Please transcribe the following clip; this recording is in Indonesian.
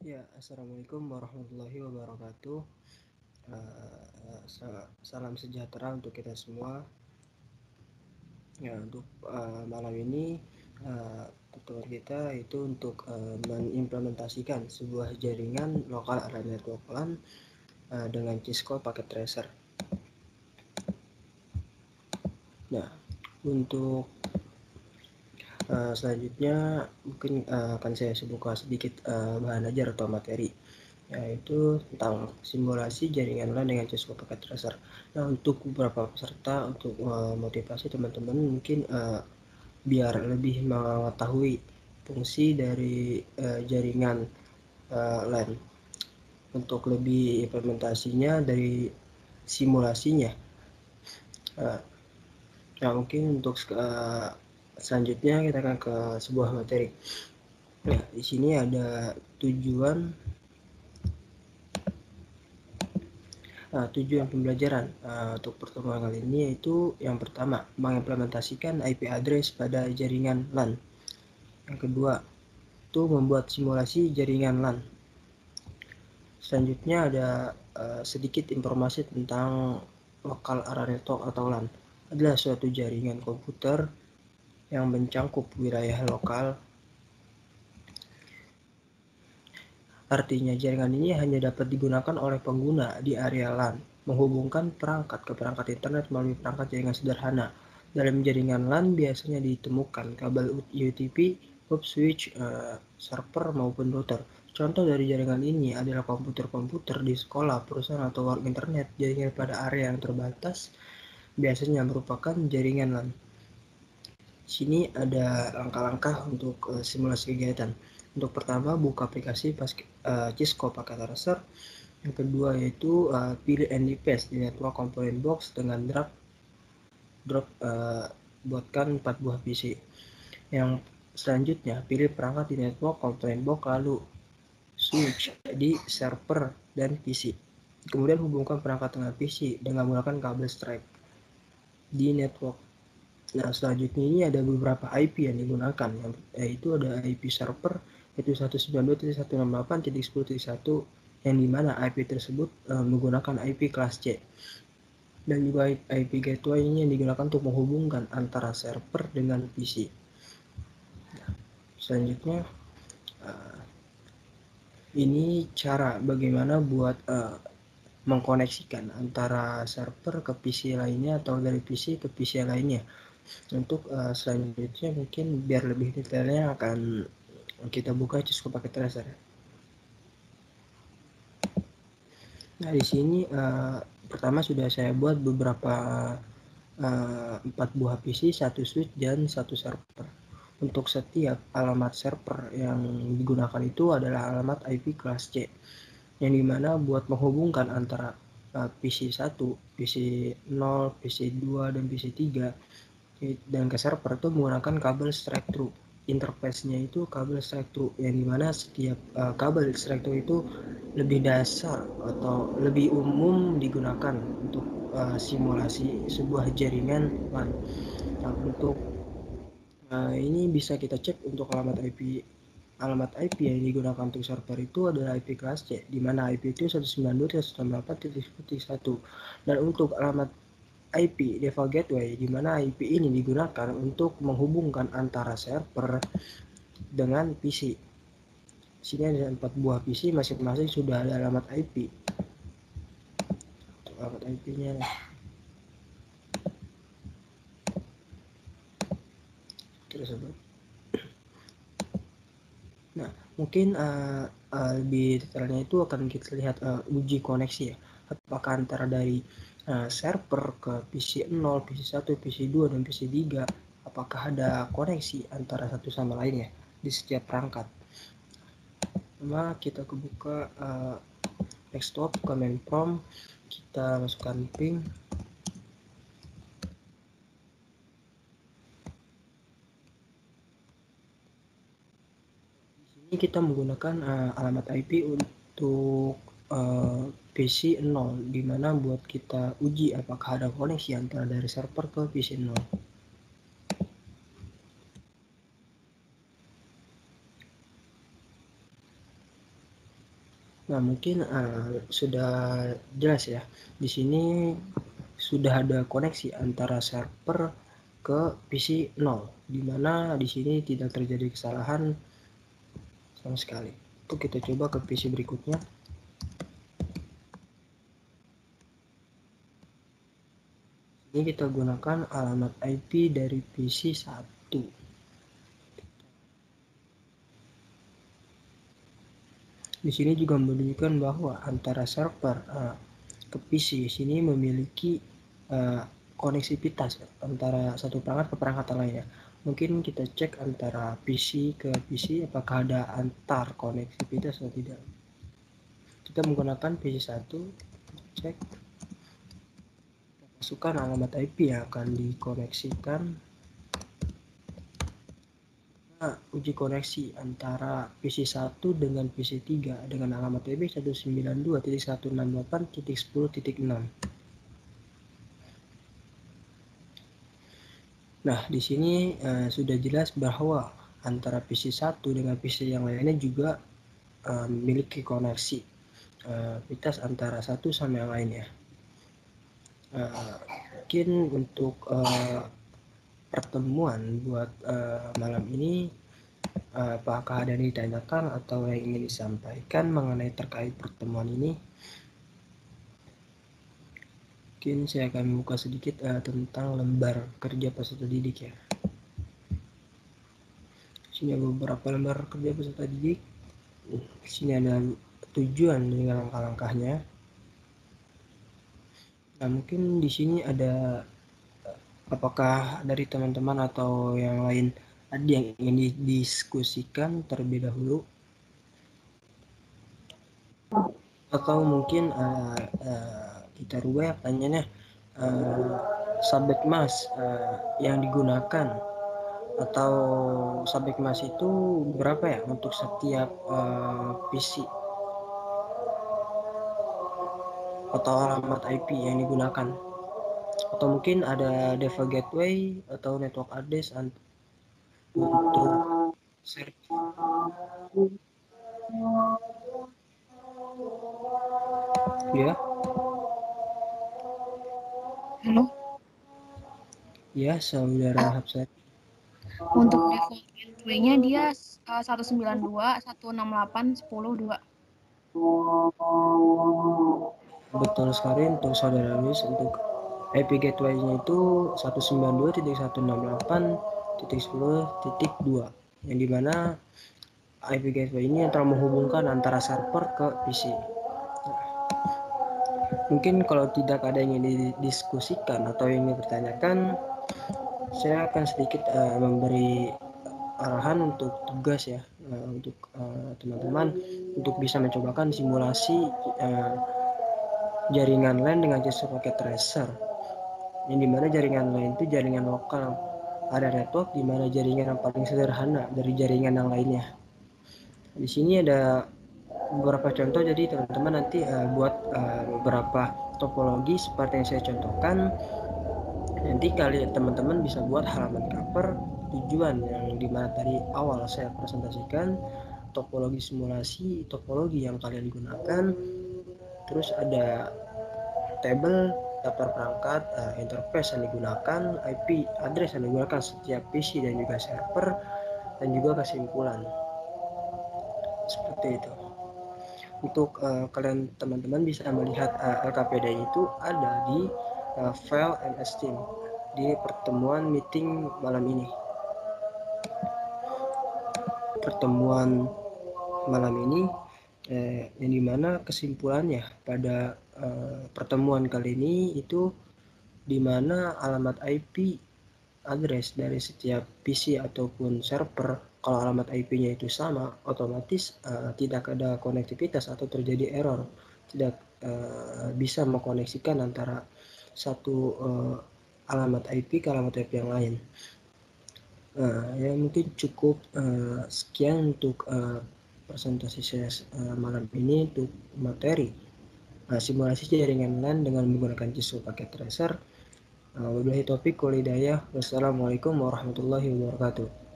Ya, assalamualaikum warahmatullahi wabarakatuh. Salam sejahtera untuk kita semua. Ya, untuk malam ini tutorial kita itu untuk mengimplementasikan sebuah jaringan lokal area network LAN dengan Cisco paket tracer. Nah, untuk selanjutnya mungkin akan saya buka sedikit bahan ajar atau materi, yaitu tentang simulasi jaringan LAN dengan Cisco paket tracer. Nah, untuk beberapa peserta, untuk motivasi teman-teman mungkin biar lebih mengetahui fungsi dari jaringan LAN, untuk lebih implementasinya dari simulasinya. Nah, mungkin untuk selanjutnya kita akan ke sebuah materi. Nah, di sini ada tujuan pembelajaran untuk pertemuan kali ini, yaitu yang pertama, mengimplementasikan IP address pada jaringan LAN. Yang kedua, itu membuat simulasi jaringan LAN. Selanjutnya ada sedikit informasi tentang local area network atau LAN. Adalah suatu jaringan komputer yang mencangkup wilayah lokal. Artinya jaringan ini hanya dapat digunakan oleh pengguna di area LAN, menghubungkan perangkat ke perangkat internet melalui perangkat jaringan sederhana. Dalam jaringan LAN biasanya ditemukan kabel UTP, hub switch, server maupun router. Contoh dari jaringan ini adalah komputer-komputer di sekolah, perusahaan, atau warung internet. Jaringan pada area yang terbatas biasanya merupakan jaringan LAN. Di sini ada langkah-langkah untuk simulasi kegiatan. Untuk pertama, buka aplikasi Cisco pakai tracer. Yang kedua yaitu pilih and paste di network component box dengan drag drop buatkan 4 buah PC. Yang selanjutnya, pilih perangkat di network component box, lalu switch di server dan PC. Kemudian hubungkan perangkat dengan PC dengan menggunakan kabel stripe di network. Nah, selanjutnya ini ada beberapa IP yang digunakan, yaitu ada IP server, yaitu 192.168.10.1, yang dimana IP tersebut menggunakan IP kelas C. Dan juga IP gateway ini yang digunakan untuk menghubungkan antara server dengan PC. Nah, selanjutnya ini cara bagaimana buat mengkoneksikan antara server ke PC lainnya atau dari PC ke PC lainnya. Untuk selanjutnya mungkin biar lebih detailnya akan kita buka Cisco paket tracer. Nah, di sini pertama sudah saya buat beberapa 4 buah PC, 1 switch, dan 1 server. Untuk setiap alamat server yang digunakan itu adalah alamat IP kelas C, yang dimana buat menghubungkan antara PC 1, PC 0, PC 2, dan PC 3 dan ke server itu menggunakan kabel straight through. Interface-nya itu kabel straight through, yang dimana setiap kabel straight through itu lebih dasar atau lebih umum digunakan untuk simulasi sebuah jaringan LAN. Nah, untuk ini bisa kita cek untuk alamat IP yang digunakan untuk server itu adalah IP kelas C, di mana IP itu 192.168.10.1. Dan untuk alamat IP default gateway, di mana IP ini digunakan untuk menghubungkan antara server dengan PC. Sini ada 4 buah PC, masing-masing sudah ada alamat IP. Untuk alamat IP-nya tersebut. Nah, mungkin lebih detailnya itu akan kita lihat uji koneksi ya. Apakah antara dari server ke PC 0, PC 1, PC 2, dan PC 3, apakah ada koneksi antara satu sama lainnya di setiap perangkat. Pertama, kita kebuka desktop, command prompt, kita masukkan ping. Ini kita menggunakan alamat IP untuk PC 0, dimana buat kita uji apakah ada koneksi antara dari server ke PC 0. Nah, mungkin sudah jelas ya. Di sini sudah ada koneksi antara server ke PC 0, di mana di sini tidak terjadi kesalahan sama sekali. Itu kita coba ke PC berikutnya. Ini kita gunakan alamat IP dari PC 1. Di sini juga menunjukkan bahwa antara server ke PC sini memiliki koneksivitas antara satu perangkat ke perangkat lainnya. Mungkin kita cek antara PC ke PC apakah ada antar koneksivitas atau tidak. Kita menggunakan PC 1, cek, masukkan alamat IP yang akan dikoneksikan. Nah, uji koneksi antara PC 1 dengan PC 3 dengan alamat IP 192.168.10.6. Nah, di sini sudah jelas bahwa antara PC 1 dengan PC yang lainnya juga memiliki koneksi antara satu sama yang lainnya. Mungkin untuk pertemuan buat malam ini, apakah ada yang ditanyakan atau yang ingin disampaikan mengenai terkait pertemuan ini? Mungkin saya akan membuka sedikit tentang lembar kerja peserta didik ya. Sini ada beberapa lembar kerja peserta didik. Sini ada tujuan dengan langkah-langkahnya. Nah, mungkin di sini ada apakah dari teman-teman atau yang lain ada yang ingin didiskusikan terlebih dahulu? Atau mungkin kita rubah pertanyaannya, subjek mas yang digunakan atau subjek mas itu berapa ya untuk setiap PC atau alamat IP yang digunakan, atau mungkin ada default gateway atau network address untuk server ya. Halo, Ya, saudara Hapsari. untuk default gateway-nya dia 192.168.10.2. Betul sekali untuk saudara Luis. Untuk IP gateway-nya itu 192.168.10.2, yang dimana IP gateway ini yang telah menghubungkan antara server ke PC. Mungkin kalau tidak ada yang ingin didiskusikan atau yang ingin dipertanyakan, saya akan sedikit memberi arahan untuk tugas ya, untuk teman-teman untuk bisa mencobakan simulasi jaringan LAN dengan jasa paket tracer, yang dimana jaringan LAN itu jaringan lokal, ada network dimana jaringan yang paling sederhana dari jaringan yang lainnya. Di sini ada beberapa contoh, jadi teman-teman nanti buat beberapa topologi seperti yang saya contohkan. Nanti kalian teman-teman bisa buat halaman cover tujuan yang dimana tadi awal saya presentasikan, topologi simulasi, topologi yang kalian gunakan, terus ada table daftar perangkat, interface yang digunakan, IP address yang digunakan setiap PC dan juga server, dan juga kesimpulan seperti itu. Untuk kalian teman-teman bisa melihat LKPD itu ada di file MS Team di pertemuan meeting malam ini. Pertemuan malam ini yang dimana kesimpulannya pada pertemuan kali ini itu dimana alamat IP address dari setiap PC ataupun server, kalau alamat IP-nya itu sama, otomatis tidak ada konektivitas atau terjadi error, tidak bisa mengkoneksikan antara satu alamat IP ke alamat IP yang lain. Ya mungkin cukup sekian untuk presentasi saya malam ini untuk materi simulasi jaringan LAN dengan menggunakan JSON paket tracer. Wabillahi taufiq wal hidayah. Wassalamualaikum warahmatullahi wabarakatuh.